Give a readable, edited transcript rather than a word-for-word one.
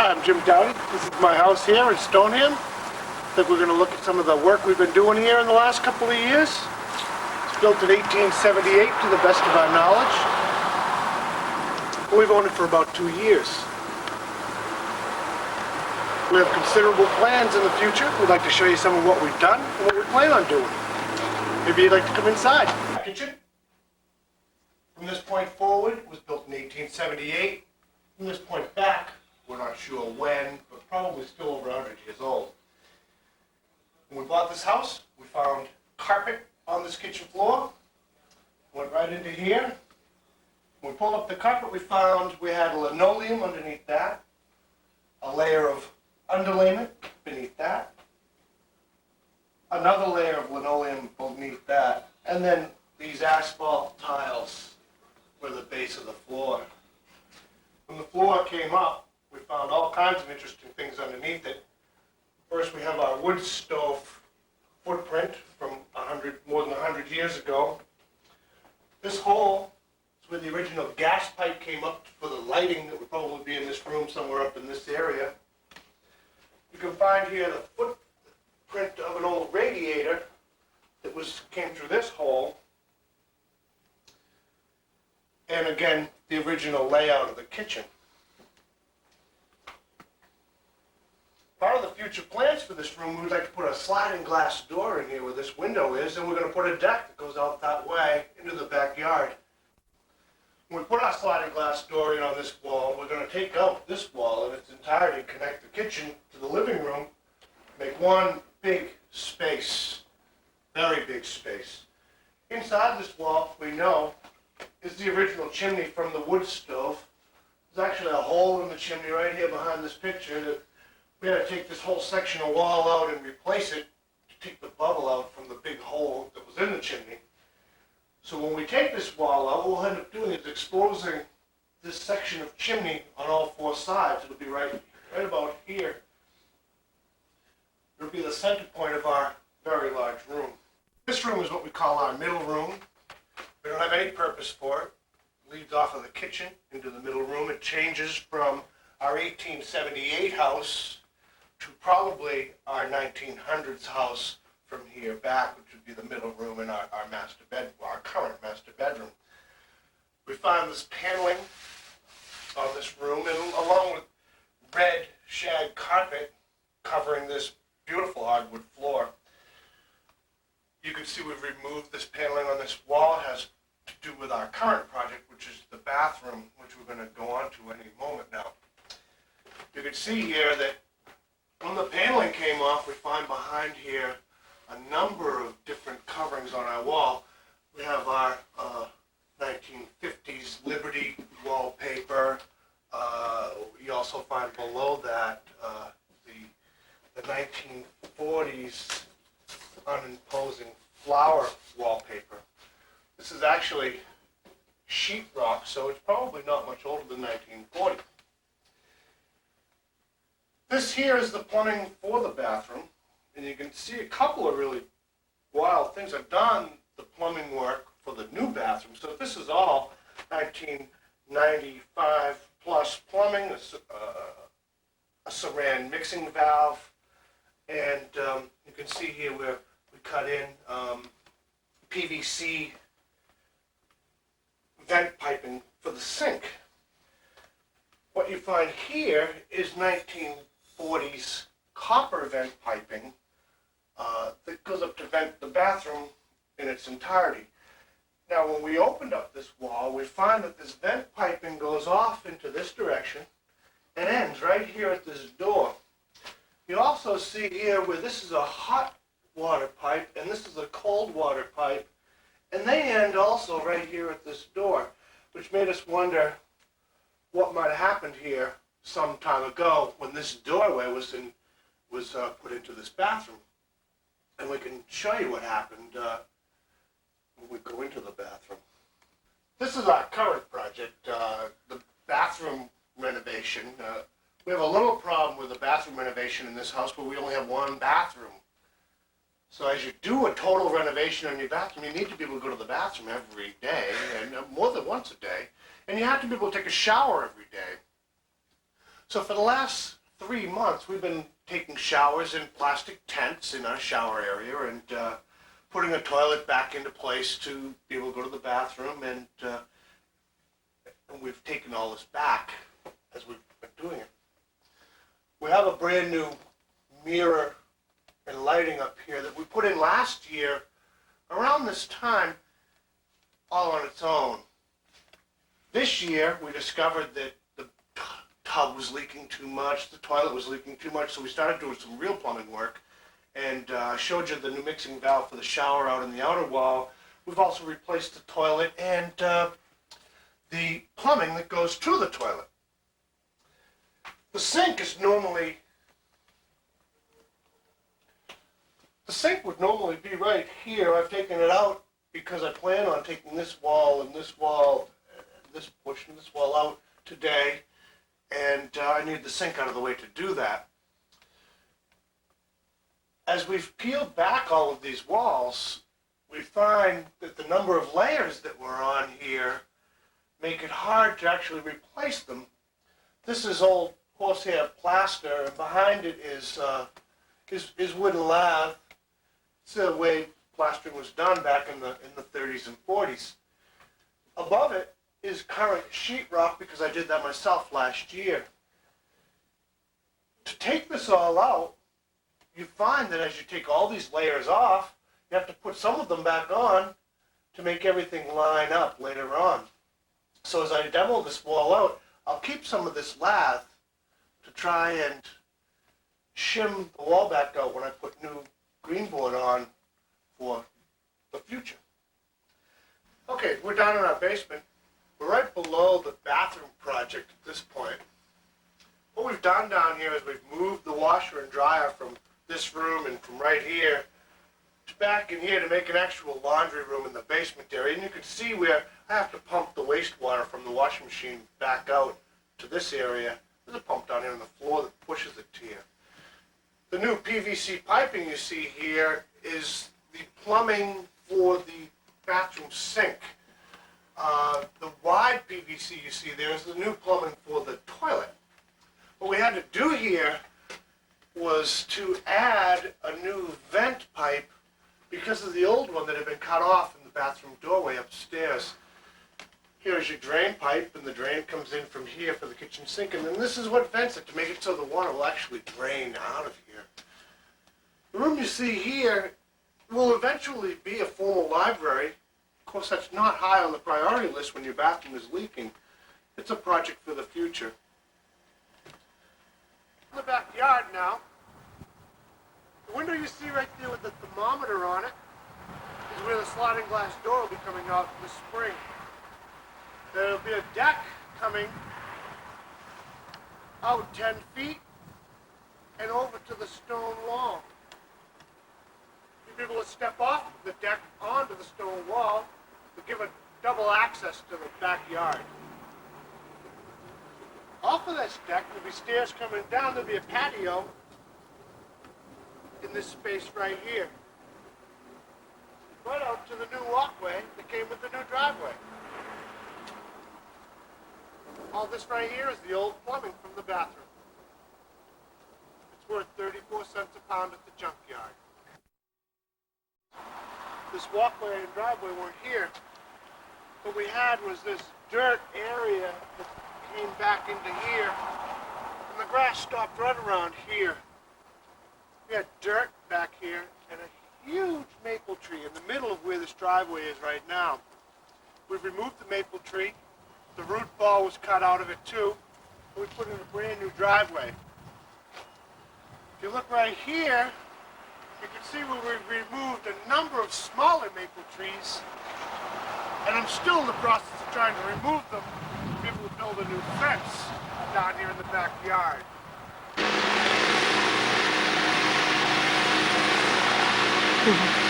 Hi, I'm Jim Doughty. This is my house here in Stoneham. I think we're going to look at some of the work we've been doing here in the last couple of years. It's built in 1878 to the best of our knowledge. We've owned it for about 2 years. We have considerable plans in the future. We'd like to show you some of what we've done and what we plan on doing. Maybe you'd like to come inside. Our kitchen, from this point forward, was built in 1878. From this point back, we're not sure when, but probably still over 100 years old. When we bought this house, we found carpet on this kitchen floor. Went right into here. When we pulled up the carpet, we found we had linoleum underneath that, a layer of underlayment beneath that, another layer of linoleum beneath that, and then these asphalt tiles were the base of the floor. When the floor came up, we found all kinds of interesting things underneath it. First, we have our wood stove footprint from more than 100 years ago. This hole is where the original gas pipe came up for the lighting that would probably be in this room somewhere up in this area. You can find here the footprint of an old radiator that came through this hole. And again, the original layout of the kitchen. Part of the future plans for this room, we'd like to put a sliding glass door in here where this window is, and we're going to put a deck that goes out that way into the backyard. When we put our sliding glass door in on this wall, we're going to take out this wall in its entirety and connect the kitchen to the living room, make one big space, very big space. Inside this wall, we know, is the original chimney from the wood stove. There's actually a hole in the chimney right here behind this picture that we had to take this whole section of wall out and replace it to take the bubble out from the big hole that was in the chimney. So when we take this wall out, what we'll end up doing is exposing this section of chimney on all four sides. It'll be right about here. It'll be the center point of our very large room. This room is what we call our middle room. We don't have any purpose for it. It leads off of the kitchen into the middle room. It changes from our 1878 house to probably our 1900s house from here back, which would be the middle room and our master bed, our current master bedroom. We found this paneling on this room, and along with red shag carpet covering this beautiful hardwood floor. You can see we've removed this paneling on this wall. It has to do with our current project, which is the bathroom, which we're going to go on to any moment now. You can see here that when the paneling came off, we find behind here a number of different coverings on our wall. We have our 1950s Liberty wallpaper. You also find below that the 1940s unimposing flower wallpaper. This is actually sheetrock, so it's probably not much older than 1940. This here is the plumbing for the bathroom, and you can see a couple of really wild things. I've done the plumbing work for the new bathroom, so this is all 1995 plus plumbing, a Saran mixing valve, and you can see here where we cut in PVC vent piping for the sink. What you find here is 1940s copper vent piping that goes up to vent the bathroom in its entirety. Now, when we opened up this wall, we find that this vent piping goes off into this direction and ends right here at this door. You also see here where this is a hot water pipe and this is a cold water pipe, and they end also right here at this door, which made us wonder what might have happened here some time ago when this doorway was put into this bathroom. And we can show you what happened when we go into the bathroom. This is our current project, the bathroom renovation. We have a little problem with the bathroom renovation in this house where we only have one bathroom. So as you do a total renovation on your bathroom, you need to be able to go to the bathroom every day, and more than once a day, and you have to be able to take a shower every day. So for the last 3 months, we've been taking showers in plastic tents in our shower area and putting a toilet back into place to be able to go to the bathroom, and we've taken all this back as we've been doing it. We have a brand new mirror and lighting up here that we put in last year around this time, all on its own. This year, we discovered that the tub was leaking too much, the toilet was leaking too much, so we started doing some real plumbing work, and I showed you the new mixing valve for the shower out in the outer wall. We've also replaced the toilet and the plumbing that goes to the toilet. The sink would normally be right here. I've taken it out because I plan on taking this wall and this wall, this portion of this wall out today, and I need the sink out of the way to do that. As we've peeled back all of these walls, we find that the number of layers that were on here make it hard to actually replace them. This is old horsehair plaster, and behind it is wooden lath. It's the way plastering was done back in the 30s and 40s. Above it is current sheetrock because I did that myself last year. To take this all out, you find that as you take all these layers off, you have to put some of them back on to make everything line up later on. So as I demo this wall out, I'll keep some of this lath to try and shim the wall back out when I put new green board on for the future. Okay, we're down in our basement. We're right below the bathroom project at this point. What we've done down here is we've moved the washer and dryer from this room and from right here to back in here to make an actual laundry room in the basement area. And you can see where I have to pump the wastewater from the washing machine back out to this area. There's a pump down here on the floor that pushes it to you. The new PVC piping you see here is the plumbing for the bathroom sink. The wide PVC you see there is the new plumbing for the toilet. What we had to do here was to add a new vent pipe because of the old one that had been cut off in the bathroom doorway upstairs. Here's your drain pipe, and the drain comes in from here for the kitchen sink, and then this is what vents it to make it so the water will actually drain out of here. The room you see here will eventually be a formal library. Of course, that's not high on the priority list when your bathroom is leaking. It's a project for the future. In the backyard now, the window you see right there with the thermometer on it is where the sliding glass door will be coming out in the spring. There'll be a deck coming out 10 feet and over to the stone wall. You'll be able to step off the deck onto the stone wall to give a double access to the backyard. Off of this deck, there'll be stairs coming down. There'll be a patio in this space right here. Right out to the new walkway that came with the new driveway. All this right here is the old plumbing from the bathroom. It's worth 34 cents a pound at the junkyard. This walkway and driveway weren't here. What we had was this dirt area that came back into here, and the grass stopped right around here. We had dirt back here and a huge maple tree in the middle of where this driveway is right now. We've removed the maple tree. The root ball was cut out of it too. We put in a brand new driveway. If you look right here, you can see where we've removed a number of smaller maple trees, and I'm still in the process of trying to remove them to be able to build a new fence down here in the backyard. Mm-hmm.